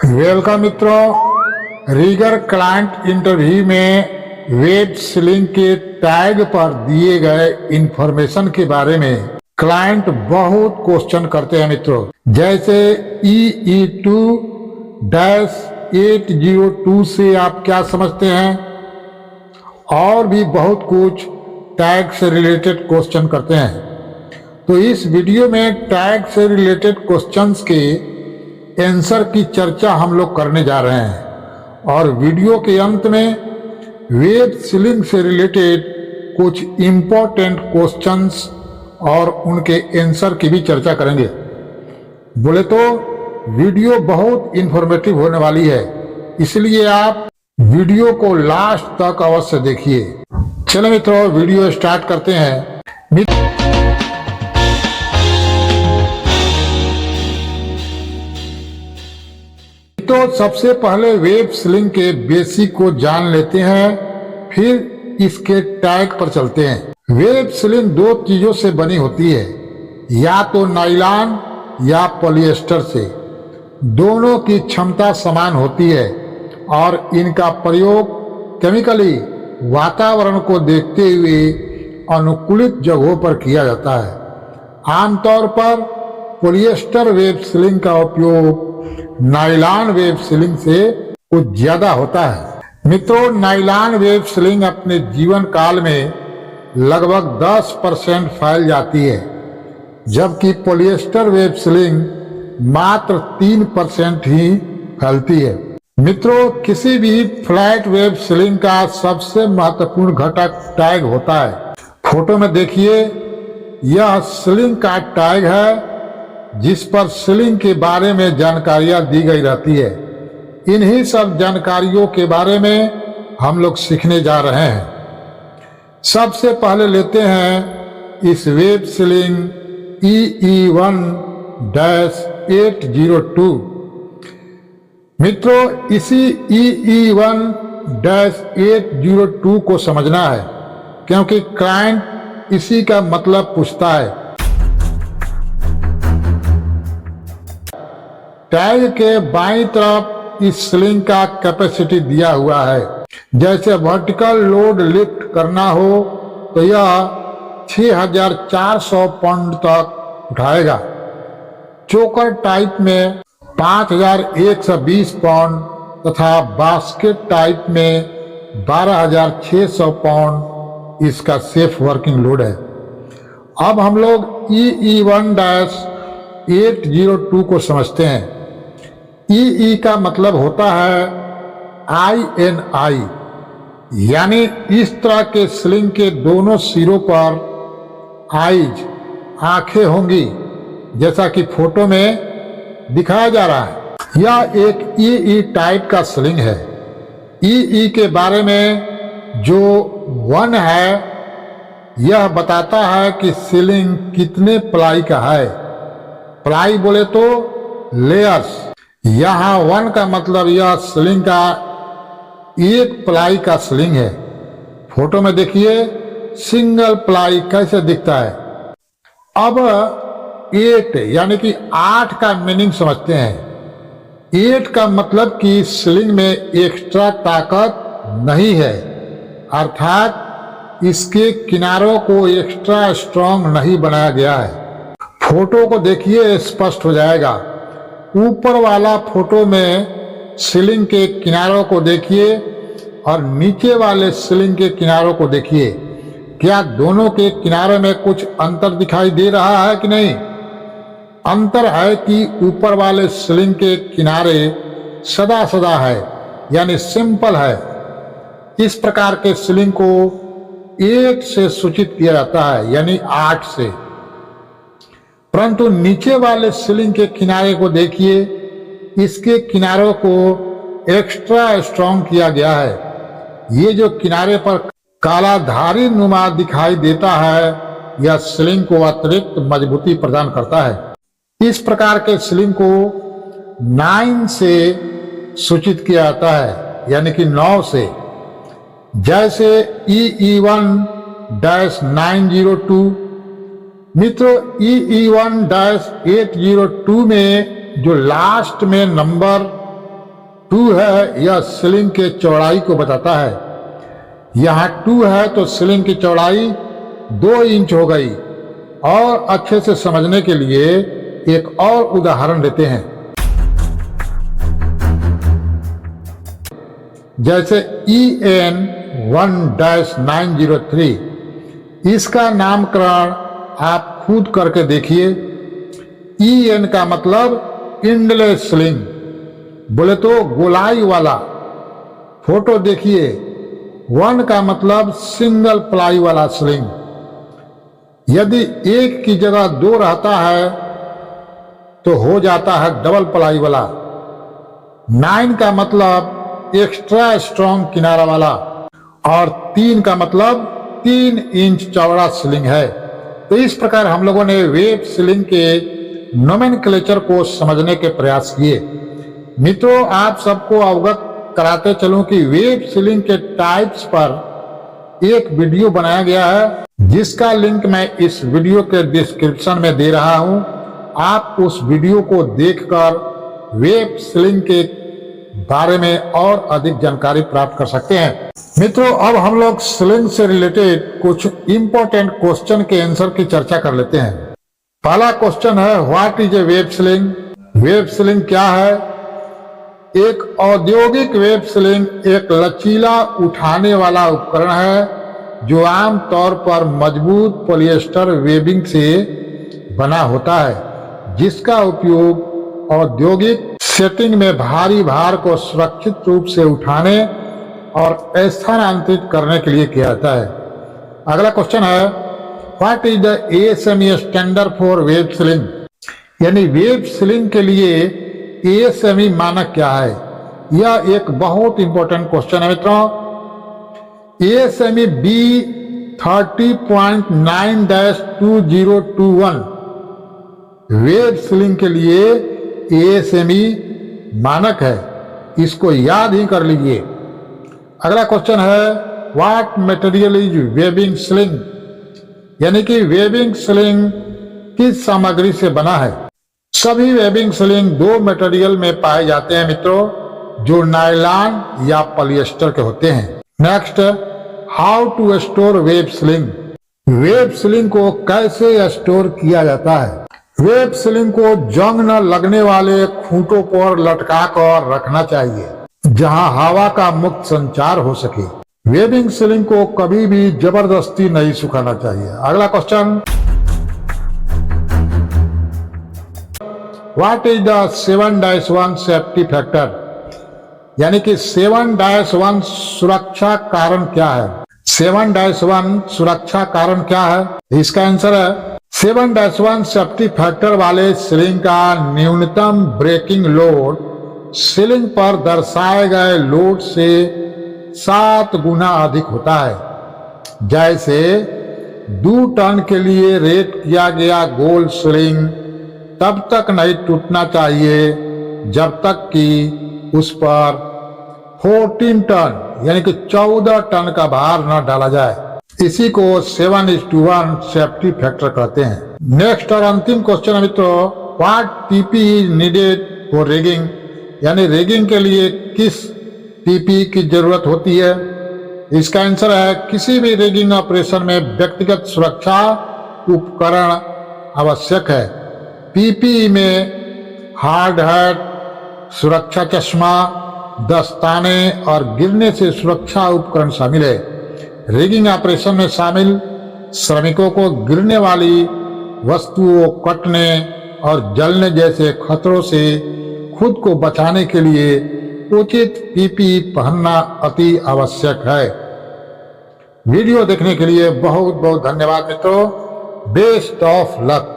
Welcome मित्रों, rigger client interview में web ceiling के टैग पर दिए गए इंफॉर्मेशन के बारे में क्लाइंट बहुत क्वेश्चन करते हैं मित्रों। जैसे EE2-802 से आप क्या समझते हैं, और भी बहुत कुछ टैग से रिलेटेड क्वेश्चन करते हैं। तो इस वीडियो में टैग से रिलेटेड क्वेश्चंस के आंसर की चर्चा हम लोग करने जा रहे हैं, और वीडियो के अंत में वेब सीलिंग से रिलेटेड कुछ इम्पोर्टेंट क्वेश्चंस और उनके आंसर की भी चर्चा करेंगे। बोले तो वीडियो बहुत इंफॉर्मेटिव होने वाली है, इसलिए आप वीडियो को लास्ट तक अवश्य देखिए। चलो मित्रों, वीडियो स्टार्ट करते हैं। तो सबसे पहले वेब सीलिंग के बेसिक को जान लेते हैं, फिर इसके टैग पर चलते हैं। वेब सीलिंग दो चीजों से बनी होती है, या तो नायलॉन या पॉलिएस्टर से। दोनों की क्षमता समान होती है और इनका प्रयोग केमिकली वातावरण को देखते हुए अनुकूलित जगहों पर किया जाता है। आमतौर पर पॉलिएस्टर वेब सीलिंग का उपयोग नायलॉन वेब सीलिंग से कुछ ज्यादा होता है। मित्रों, नायलॉन वेब सीलिंग अपने जीवन काल में लगभग 10% फैल जाती है, जबकि पॉलिएस्टर वेब सीलिंग मात्र 3% ही फैलती है। मित्रों, किसी भी फ्लैट वेब सीलिंग का सबसे महत्वपूर्ण घटक टैग होता है। फोटो में देखिए, यह सीलिंग का टैग है जिस पर सीलिंग के बारे में जानकारियां दी गई रहती है। इन्हीं सब जानकारियों के बारे में हम लोग सीखने जा रहे हैं। सबसे पहले लेते हैं इस वेब सीलिंग EE1-802। मित्रों, इसी EE1-802 को समझना है, क्योंकि क्लाइंट इसी का मतलब पूछता है। टैग के बाईं तरफ इस सीलिंग का कैपेसिटी दिया हुआ है। जैसे वर्टिकल लोड लिफ्ट करना हो तो यह 6400 पाउंड तक उठाएगा। चोकर टाइप में 5120 पाउंड तथा बास्केट टाइप में 12600 पाउंड इसका सेफ वर्किंग लोड है। अब हम लोग EE1-802 को समझते हैं। EE का मतलब होता है INI, यानी इस तरह के सीलिंग के दोनों सिरों पर आईज आंखें होंगी, जैसा कि फोटो में दिखाया जा रहा है। यह एक EE टाइप का सीलिंग है। EE के बारे में जो 1 है, यह बताता है कि सीलिंग कितने प्लाई का है। प्लाई बोले तो लेयर्स। यहाँ 1 का मतलब यह सीलिंग का एक प्लाई का सीलिंग है। फोटो में देखिए सिंगल प्लाई कैसे दिखता है। अब 8 यानी कि 8 का मीनिंग समझते हैं। 8 का मतलब कि सीलिंग में एक्स्ट्रा ताकत नहीं है, अर्थात इसके किनारों को एक्स्ट्रा स्ट्रॉन्ग नहीं बनाया गया है। फोटो को देखिए, स्पष्ट हो जाएगा। ऊपर वाला फोटो में सीलिंग के किनारों को देखिए और नीचे वाले सीलिंग के किनारों को देखिए। क्या दोनों के किनारों में कुछ अंतर दिखाई दे रहा है कि नहीं? अंतर है कि ऊपर वाले सीलिंग के किनारे सदा सदा है, यानी सिंपल है। इस प्रकार के सीलिंग को 8 से सूचित किया जाता है, यानी 8 से। परंतु नीचे वाले सीलिंग के किनारे को देखिए, इसके किनारों को एक्स्ट्रा स्ट्रॉन्ग किया गया है। ये जो किनारे पर काला धारी नुमा दिखाई देता है, यह सीलिंग को अतिरिक्त मजबूती प्रदान करता है। इस प्रकार के सीलिंग को 9 से सूचित किया जाता है, यानी कि 9 से। जैसे EE1-902। मित्रों, EE1-802 में जो लास्ट में नंबर 2 है, यह स्लिंग के चौड़ाई को बताता है। यहाँ 2 है तो स्लिंग की चौड़ाई 2 इंच हो गई। और अच्छे से समझने के लिए एक और उदाहरण देते हैं। जैसे EN-1903, इसका नामकरण आप खुद करके देखिए। EN का मतलब इंडलेस स्लिंग, बोले तो गोलाई वाला। फोटो देखिए, 1 का मतलब सिंगल प्लाई वाला स्लिंग। यदि एक की जगह 2 रहता है तो हो जाता है डबल प्लाई वाला। 9 का मतलब एक्स्ट्रा स्ट्रॉन्ग किनारा वाला। और 3 का मतलब 3 इंच चौड़ा स्लिंग है। तो इस प्रकार हम लोगों ने वेब स्लिंग के नोमेनक्लेचर को समझने के प्रयास किए। मित्रों, आप सबको अवगत कराते चलूं कि वेब स्लिंग के टाइप्स पर एक वीडियो बनाया गया है, जिसका लिंक मैं इस वीडियो के डिस्क्रिप्शन में दे रहा हूं। आप उस वीडियो को देखकर वेब स्लिंग के बारे में और अधिक जानकारी प्राप्त कर सकते हैं। मित्रों, अब हम लोग स्लिंग से रिलेटेड कुछ इंपॉर्टेंट क्वेश्चन के आंसर की चर्चा कर लेते हैं। पहला क्वेश्चन है, what is a web sling? Web sling क्या है? एक औद्योगिक वेब स्लिंग एक लचीला उठाने वाला उपकरण है जो आमतौर पर मजबूत पॉलिएस्टर वेबिंग से बना होता है, जिसका उपयोग औद्योगिक सेटिंग में भारी भार को सुरक्षित रूप से उठाने और स्थानांतरित करने के लिए किया जाता है। अगला क्वेश्चन है, what is the ASME standard for web sling? यानी वेब स्लिंग के लिए ASME मानक क्या है? यह एक बहुत इंपॉर्टेंट क्वेश्चन है मित्रों। ASME B30.9-2021 वेब स्लिंग के लिए ASME मानक है, इसको याद ही कर लीजिए। अगला क्वेश्चन है, what material is webbing sling? यानी कि वेबिंग स्लिंग किस सामग्री से बना है? सभी वेबिंग स्लिंग 2 मटेरियल में पाए जाते हैं मित्रों, जो नायलॉन या पॉलिएस्टर के होते हैं। Next, how to store web sling? Web sling को कैसे स्टोर किया जाता है? वेब स्लिंग को जंग न लगने वाले खूंटों पर लटका कर रखना चाहिए, जहां हवा का मुक्त संचार हो सके। वेबिंग स्लिंग को कभी भी जबरदस्ती नहीं सुखाना चाहिए। अगला question, what is the 7-1 safety factor? यानी कि 7-1 सुरक्षा कारण क्या है? 7-1 सुरक्षा कारण क्या है? इसका आंसर है, 7-1 सेफ्टी फैक्टर वाले स्लिंग का न्यूनतम ब्रेकिंग लोड स्लिंग पर दर्शाए गए लोड से 7 गुना अधिक होता है। जैसे 2 टन के लिए रेट किया गया गोल स्लिंग तब तक नहीं टूटना चाहिए जब तक कि उस पर 14 टन यानी कि 14 टन का भार न डाला जाए। इसी को 7:1 सेफ्टी फैक्टर कहते हैं। नेक्स्ट और अंतिम क्वेश्चन है मित्रों, what PPE is needed for rigging? यानी रिगिंग के लिए किस PPE की जरूरत होती है? इसका आंसर है, किसी भी रिगिंग ऑपरेशन में व्यक्तिगत सुरक्षा उपकरण आवश्यक है। PPE में हार्ड हैट, सुरक्षा चश्मा, दस्ताने और गिरने से सुरक्षा उपकरण शामिल है। रिगिंग ऑपरेशन में शामिल श्रमिकों को गिरने वाली वस्तुओं, कटने और जलने जैसे खतरों से खुद को बचाने के लिए उचित PPE पहनना अति आवश्यक है। वीडियो देखने के लिए बहुत बहुत धन्यवाद मित्रों। Best of luck.